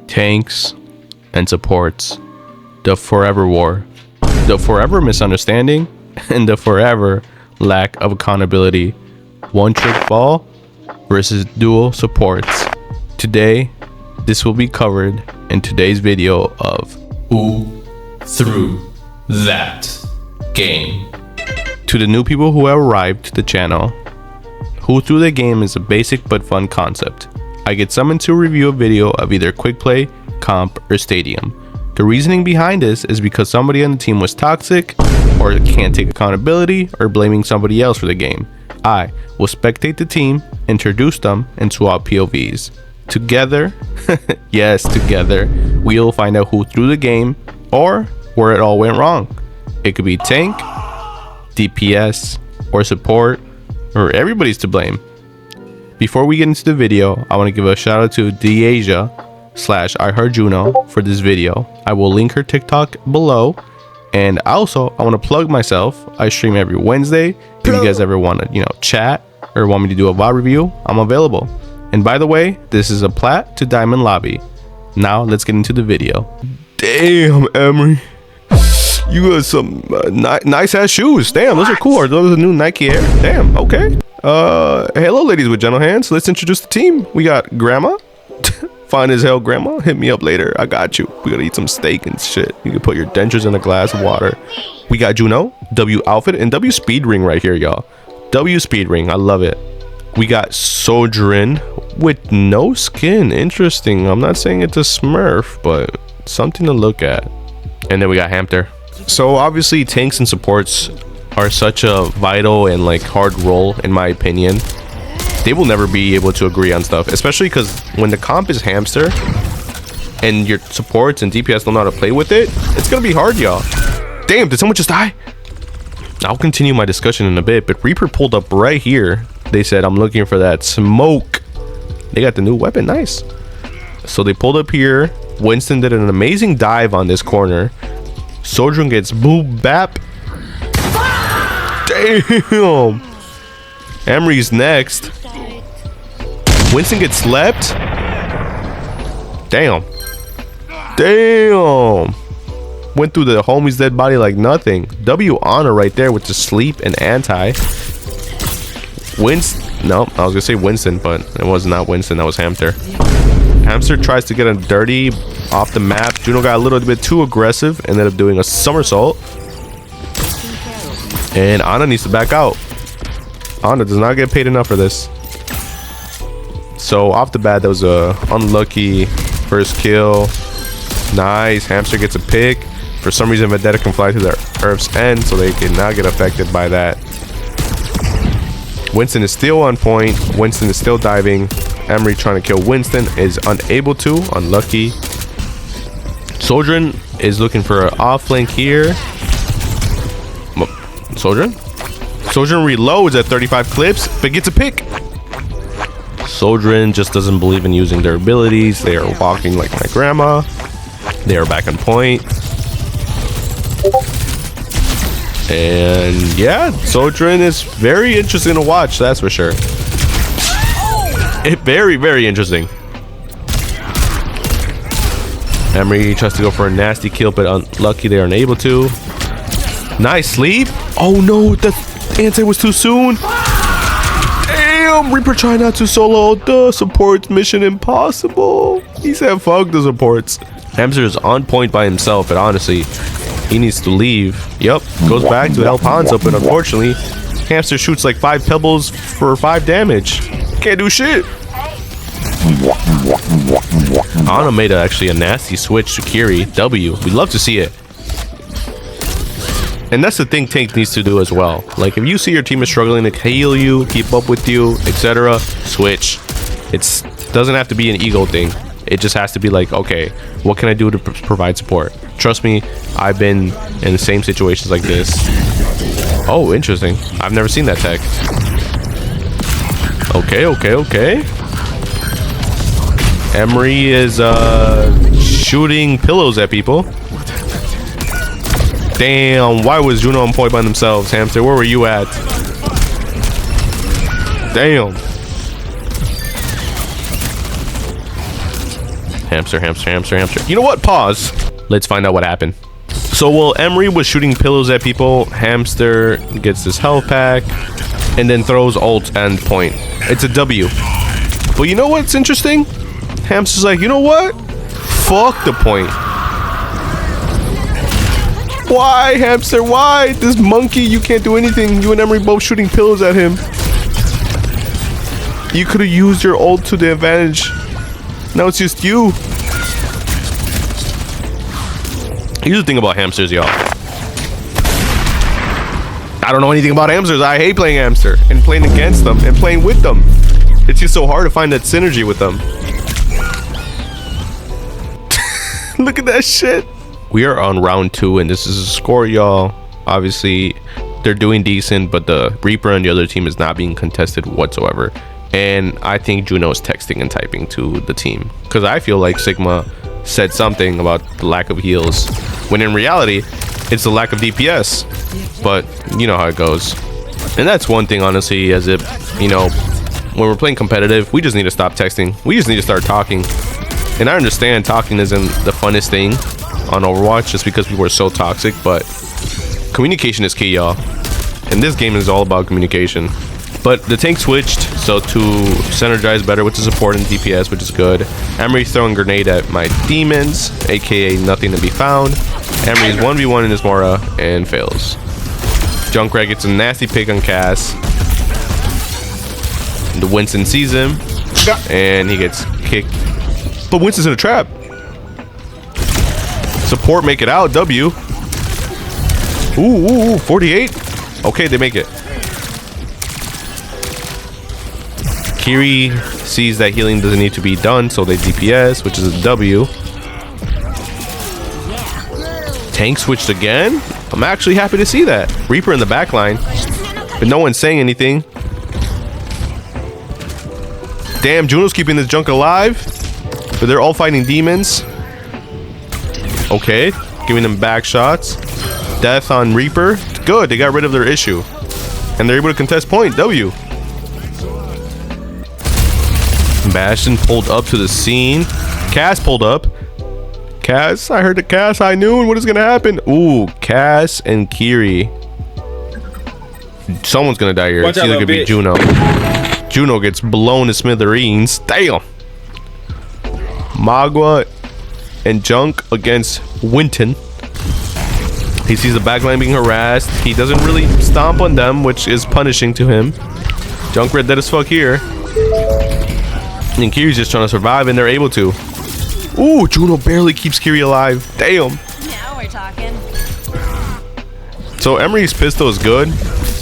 Tanks and supports. The forever war. The forever misunderstanding. And the forever lack of accountability. One trick ball versus dual supports. Today, this will be covered in today's video of Who Threw That Game. To the new people who have arrived to the channel, Who Threw the Game is a basic but fun concept. I get summoned to review a video of either quick play, comp, or stadium. The reasoning behind this is because somebody on the team was toxic, or can't take accountability, or blaming somebody else for the game. I will spectate the team, introduce them, and swap POVs. Together, yes, together, we'll find out who threw the game, or where it all went wrong. It could be tank, DPS, or support, or everybody's to blame. Before we get into the video, I want to give a shout out to Dasia /iHeartJuno for this video. I will link her TikTok below, and also I want to plug myself. I stream every Wednesday. If you guys ever want to, chat or want me to do a VOD review, I'm available. And by the way, this is a plat to diamond lobby. Now let's get into the video. Damn, Emery, you got some nice ass shoes. Damn, those are cool. Are those the new Nike Air? Damn, okay. Hello ladies with gentle hands. Let's introduce the team. We got Grandma. Fine as hell, Grandma. Hit me up later. I got you. We gotta eat some steak and shit. You can put your dentures in a glass of water. We got Juno, W outfit, and W speed ring right here, y'all. W speed ring. I love it. We got Sojourn with no skin. Interesting. I'm not saying it's a smurf, but something to look at. And then we got Hamster. So obviously tanks and supports are such a vital and hard role, in my opinion. They will never be able to agree on stuff, especially because when the comp is Hamster and your supports and DPS don't know how to play with it, it's gonna be hard, y'all. Damn, did someone just die? I'll continue my discussion in a bit, but Reaper pulled up right here. They said, I'm looking for that smoke. They got the new weapon. Nice. So they pulled up here. Winston did an amazing dive on this corner. Sojourn gets boop bap. Damn. Emery's next. Winston gets slept. Damn. Went through the homie's dead body like nothing. W honor right there with the sleep and anti. No, I was gonna say Winston, but it was not Winston. That was Hamster. Hamster tries to get him dirty off the map. Juno got a little bit too aggressive, ended up doing a somersault. And Ana needs to back out. Ana does not get paid enough for this. So off the bat, that was a unlucky first kill. Nice. Hamster gets a pick. For some reason, Vendetta can fly to the Earth's end, so they cannot get affected by that. Winston is still on point. Winston is still diving. Emery trying to kill Winston is unable to. Unlucky. Sojourn is looking for an off flank here. Sojourn reloads at 35 clips, but gets a pick. Sojourn just doesn't believe in using their abilities. They are walking like my grandma. They are back on point. And yeah, Sojourn is very interesting to watch, that's for sure. Very, very interesting. Emery tries to go for a nasty kill, but unlucky they are unable to. Nice sleep. Oh no, the anti was too soon. Damn, Reaper trying not to solo the supports. Mission impossible. He said fuck the supports. Hamster is on point by himself, but honestly, he needs to leave. Yep, goes back to El Ponzo, but unfortunately, Hamster shoots like 5 pebbles for 5 damage. Can't do shit. Ana made actually a nasty switch to Kiri. W. We love to see it. And that's the thing Tank needs to do as well. Like, if you see your team is struggling to heal you, keep up with you, etc., switch. It doesn't have to be an ego thing. It just has to be like, okay, what can I do to provide support? Trust me, I've been in the same situations like this. Oh, interesting. I've never seen that tech. Okay. Emery is shooting pillows at people. Damn, why was Juno on point by themselves? Hamster, where were you at? Damn. Hamster, hamster, hamster, hamster. You know what? Pause. Let's find out what happened. So while Emery was shooting pillows at people, Hamster gets this health pack and then throws ult and point. It's a W. But you know what's interesting? Hamster's like, you know what? Fuck the point. Why, Hamster? Why? This monkey, you can't do anything. You and Emery both shooting pillows at him. You could have used your ult to the advantage. Now it's just you. Here's the thing about hamsters, y'all. I don't know anything about hamsters. I hate playing hamster and playing against them and playing with them. It's just so hard to find that synergy with them. Look at that shit. We are on round 2 and this is a score, y'all. Obviously, they're doing decent, but the Reaper on the other team is not being contested whatsoever. And I think Juno is texting and typing to the team because I feel like Sigma said something about the lack of heals when in reality it's the lack of DPS. But you know how it goes. And that's one thing, honestly, as if, you know, when we're playing competitive, we just need to stop texting. We just need to start talking. And I understand talking isn't the funnest thing on Overwatch just because people are so toxic, but communication is key, y'all. And this game is all about communication. But the tank switched, so to synergize better with the support and DPS, which is good. Emery's throwing grenade at my demons, aka nothing to be found. Emery's 1v1 in his Mora and fails. Junkrat gets a nasty pick on Cass. The Winston sees him and he gets kicked. But Winston's in a trap. Support make it out. W. Ooh, 48. Okay, they make it. Kiri sees that healing doesn't need to be done, so they DPS, which is a W. Tank switched again. I'm actually happy to see that. Reaper in the back line, but no one's saying anything. Damn, Juno's keeping this junk alive, but they're all fighting demons. Okay, giving them back shots. Death on Reaper. Good, they got rid of their issue, and they're able to contest point. W. Bastion pulled up to the scene. Cass pulled up. Cass, I heard the Cass high noon. What is gonna happen? Ooh, Cass and Kiri. Someone's gonna die here. It's either gonna be Juno. Juno gets blown to smithereens. Damn. Magua and Junk against Winton. He sees the backline being harassed. He doesn't really stomp on them, which is punishing to him. Junkrat dead as fuck here. And Kiri's just trying to survive, and they're able to. Ooh, Juno barely keeps Kiri alive. Damn. Now we're talking. So Emery's pistol is good,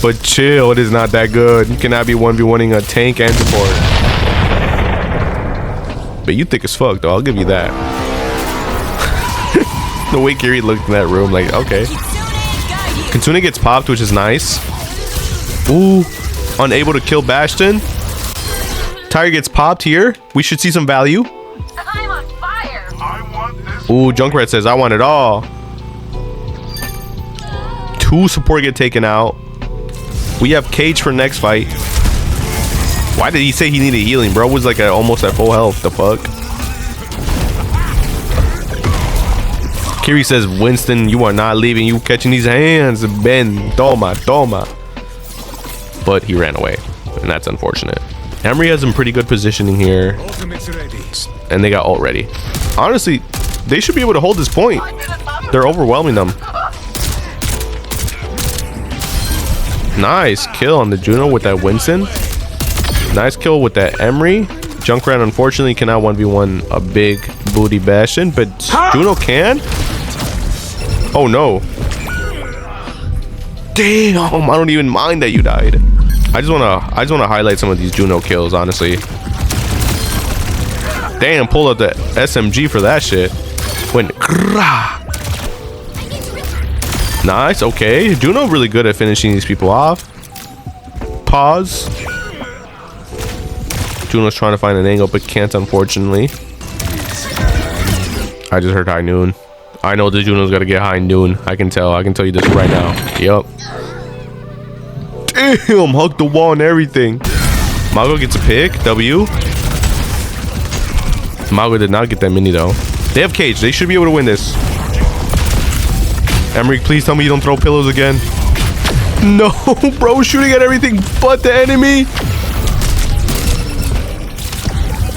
but chill, it is not that good. You cannot be 1v1ing a tank and support. But you thick as fuck, though. I'll give you that. The way Kiri looked in that room, like, okay. Kitsune gets popped, which is nice. Ooh, unable to kill Bastion. Tiger gets popped here. We should see some value. I'm on fire. Ooh, Junkrat says, I want it all. 2 support get taken out. We have Cage for next fight. Why did he say he needed healing? Bro was like almost at full health. The fuck? Kiri says, Winston, you are not leaving. You catching these hands. Ben, toma, toma. But he ran away. And that's unfortunate. Emery has some pretty good positioning here. And they got ult ready. Honestly, they should be able to hold this point. They're overwhelming them. Nice kill on the Juno with that Winston. Nice kill with that Emery. Junkrat unfortunately cannot 1v1 a big booty Bastion, but Juno can. Oh no. Damn, I don't even mind that you died. I just wanna highlight some of these Juno kills, honestly. Damn, pull out the SMG for that shit. Went nice, okay. Juno really good at finishing these people off. Pause. Juno's trying to find an angle but can't, unfortunately. I just heard high noon. I know the Juno's gotta get high noon. I can tell you this right now. Yup. Damn, hug the wall and everything. Mago gets a pick. W. Mago did not get that mini though. They have cage. They should be able to win this. Emery, please tell me you don't throw pillows again. No, bro, shooting at everything but the enemy.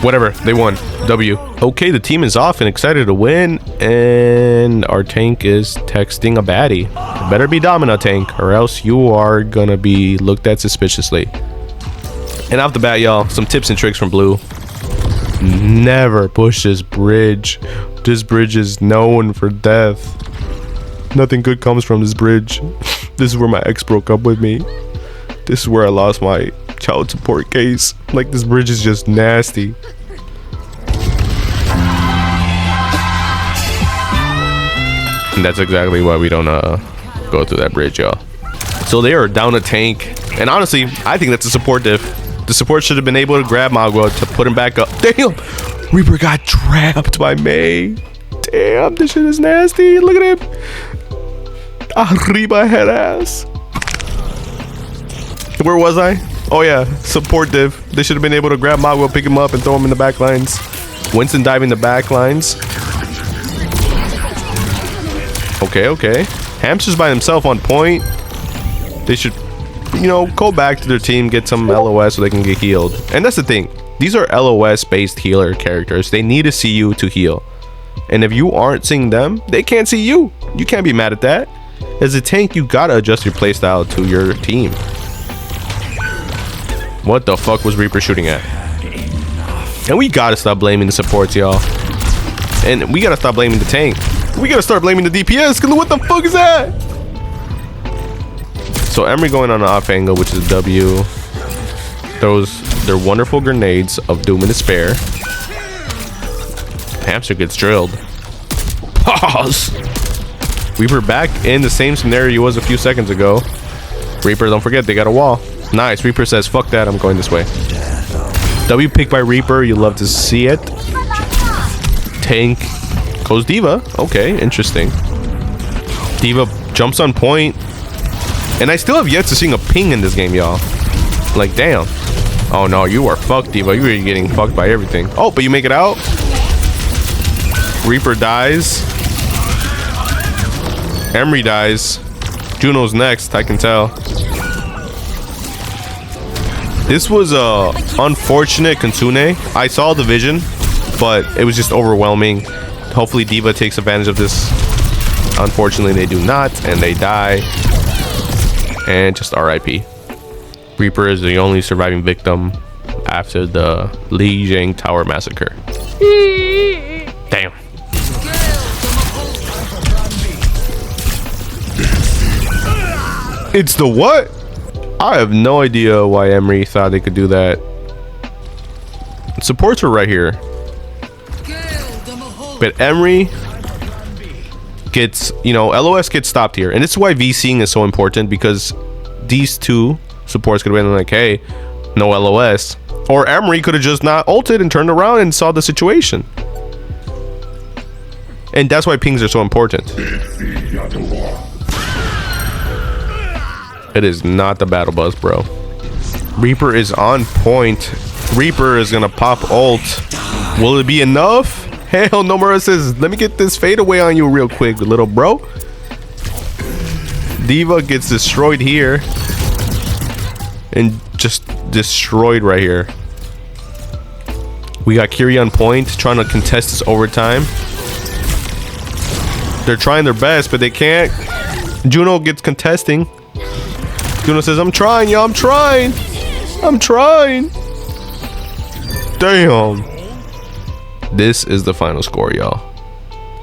Whatever, they won. W. Okay, the team is off and excited to win, and our tank is texting a baddie. It better be Domina tank, or else you are gonna be looked at suspiciously. And off the bat, y'all, some tips and tricks from Blue. Never push this bridge. This bridge is known for death. Nothing good comes from this bridge. This is where my ex broke up with me. This is where I lost my child support case. Like, this bridge is just nasty. And that's exactly why we don't go through that bridge, y'all. So they are down a tank, and honestly, I think that's a support diff. The support should have been able to grab Magua to put him back up. Damn, Reaper got trapped by May. Damn, this shit is nasty. Look at him. Arriba head ass. Where was I? Oh yeah, support div. They should have been able to grab Magua, pick him up, and throw him in the back lines. Winston diving the back lines. Okay. Hamster's by himself on point. They should, you know, go back to their team, get some LOS so they can get healed. And that's the thing. These are LOS based healer characters. They need to see you to heal. And if you aren't seeing them, they can't see you. You can't be mad at that. As a tank, you gotta adjust your playstyle to your team. What the fuck was Reaper shooting at? And we gotta stop blaming the supports, y'all. And we gotta stop blaming the tank. We gotta start blaming the DPS, because what the fuck is that? So Emery going on an off angle, which is W. Throws their wonderful grenades of doom and despair. Hamster gets drilled. Pause. Reaper back in the same scenario he was a few seconds ago. Reaper, don't forget, they got a wall. Nice. Reaper says, fuck that, I'm going this way. W pick by Reaper, you love to see it. Tank goes D.Va. Okay, interesting. D.Va jumps on point. And I still have yet to see a ping in this game, y'all. Like, damn. Oh no, you are fucked, D.Va. You are getting fucked by everything. Oh, but you make it out. Reaper dies. Emery dies. Juno's next, I can tell. This was a unfortunate Kitsune. I saw the vision, but it was just overwhelming. Hopefully D.Va takes advantage of this. Unfortunately, they do not, and they die. And just RIP. Reaper is the only surviving victim after the Lijiang Tower massacre. Damn. It's the what? I have no idea why Emery thought they could do that. Supports were right here. But Emery gets, you know, LOS gets stopped here. And this is why VCing is so important, because these two supports could have been like, hey, no LOS. Or Emery could have just not ulted and turned around and saw the situation. And that's why pings are so important. It is not the battle bus, bro. Reaper is on point. Reaper is gonna pop ult. Will it be enough? Hell no. Mura says, let me get this fade away on you real quick, little bro. D.Va gets destroyed here. And just destroyed right here. We got Kiri on point, trying to contest this overtime. They're trying their best, but they can't. Juno gets contesting. Juno says, I'm trying, y'all. I'm trying. Damn. This is the final score, y'all.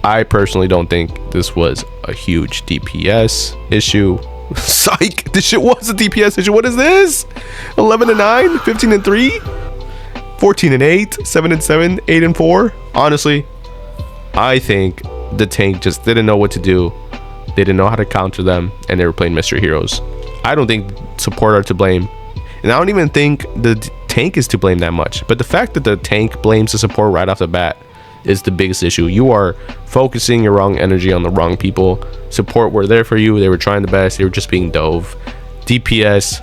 I personally don't think this was a huge DPS issue. Psych. This shit was a DPS issue. What is this? 11-9, 15-3, 14-8, 7-7, 8-4. Honestly, I think the tank just didn't know what to do. They didn't know how to counter them, and they were playing mystery heroes. I don't think support are to blame, and I don't even think the tank is to blame that much. But the fact that the tank blames the support right off the bat is the biggest issue. You are focusing your wrong energy on the wrong people. Support were there for you. They were trying the best. They were just being dove. DPS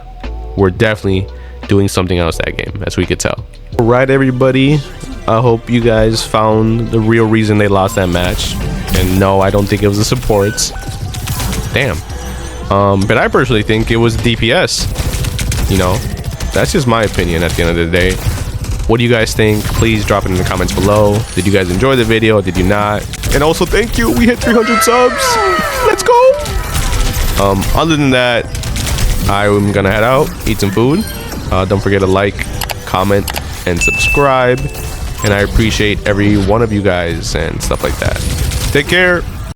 were definitely doing something else that game, as we could tell. All right, everybody, I hope you guys found the real reason they lost that match. And no, I don't think it was the supports. Damn. But I personally think it was DPS. You know, that's just my opinion at the end of the day. What do you guys think? Please drop it in the comments below. Did you guys enjoy the video? Did you not? And also, thank you. We hit 300 subs. Let's go. Other than that, I'm gonna head out, eat some food. Don't forget to like, comment, and subscribe. And I appreciate every one of you guys and stuff like that. Take care.